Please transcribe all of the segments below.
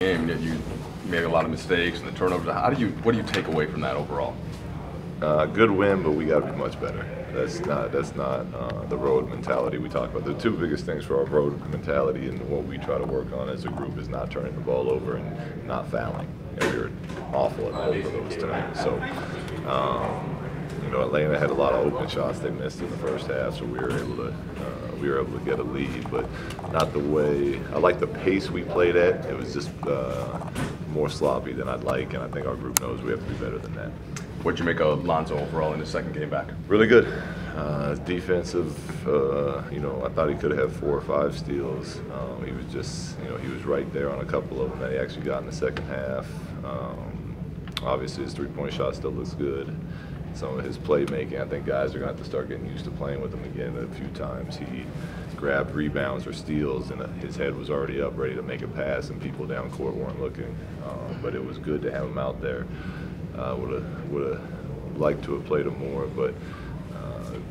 game, yet you made a lot of mistakes and the turnovers. What do you take away from that overall? Good win, but we got to be much better. That's not the road mentality we talk about. The two biggest things for our road mentality and what we try to work on as a group is not turning the ball over and not fouling. And we were awful at both of those tonight. So, Atlanta had a lot of open shots they missed in the first half, so we were able to get a lead, but not the way I like the pace we played at. It was just more sloppy than I'd like, and I think our group knows we have to be better than that. What'd you make of Lonzo overall in his second game back? Really good. Defensive, I thought he could have had 4 or 5 steals. He was just, he was right there on a couple of them that he actually got in the second half. Obviously, his three-point shot still looks good. Some of his playmaking, I think guys are going to have to start getting used to playing with him again. A few times he grabbed rebounds or steals, and his head was already up, ready to make a pass, and people down court weren't looking. But it was good to have him out there. Would have liked to have played him more, but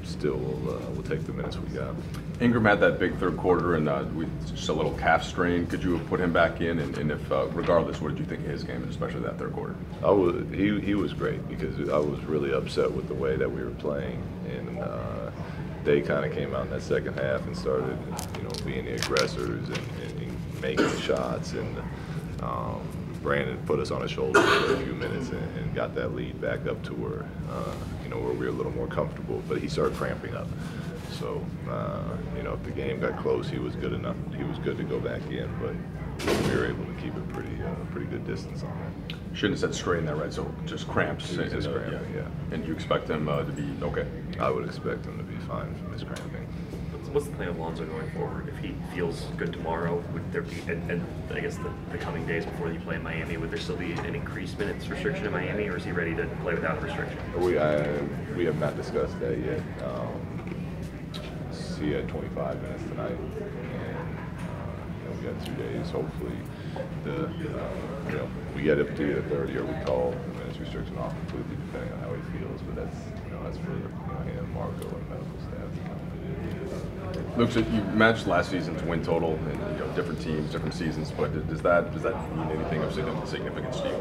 still we'll take the minutes we got. Ingram had that big third quarter and just a little calf strain. Could you have put him back in? And if, regardless, what did you think of his game, and especially that third quarter? He was great because I was really upset with the way that we were playing, and they kind of came out in that second half and started, being the aggressors and making the shots, and Brandon put us on his shoulders for a few minutes and got that lead back up to where, where we were a little more comfortable. But he started cramping up. So, if the game got close, he was good enough. He was good to go back in, but we were able to keep a pretty good distance on that. Shouldn't have said strain there, right? So just cramps. Just cramping, yeah. And you expect him to be okay? I would expect him to be fine from his cramping. What's the plan of Lonzo going forward? If he feels good tomorrow, would there be, and I guess the coming days before you play in Miami, would there still be an increased minutes restriction in Miami, or is he ready to play without a restriction? We have not discussed that yet. He had 25 minutes tonight, and we got 2 days. Hopefully, we get up to 30, or we call the minutes restriction off completely, depending on how he feels. But that's for him, Marco, and medical staff. Luke, so you matched last season's win total, and different teams, different seasons. But does that mean anything of significance to you?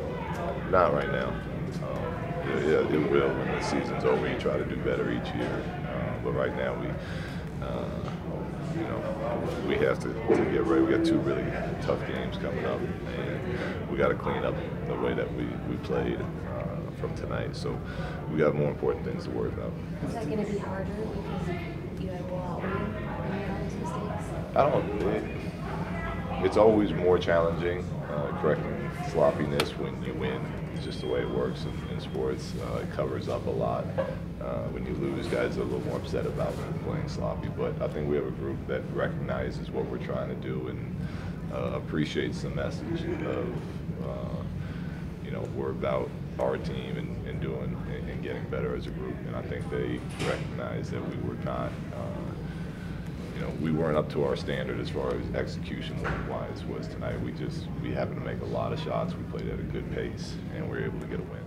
Not right now. It will when the season's over. You try to do better each year, but right now we have to get ready. We got 2 really tough games coming up, and we got to clean up the way that we played from tonight. So we got more important things to worry about. Is that going to be harder because you had Walton and all these mistakes? It's always more challenging correcting sloppiness when you win. It's just the way it works in sports. It covers up a lot. When you lose, guys are a little more upset about playing sloppy. But I think we have a group that recognizes what we're trying to do and appreciates the message of, we're about our team and doing and getting better as a group. And I think they recognize that we were not. We weren't up to our standard as far as execution-wise was tonight. We happened to make a lot of shots. We played at a good pace, and we were able to get a win.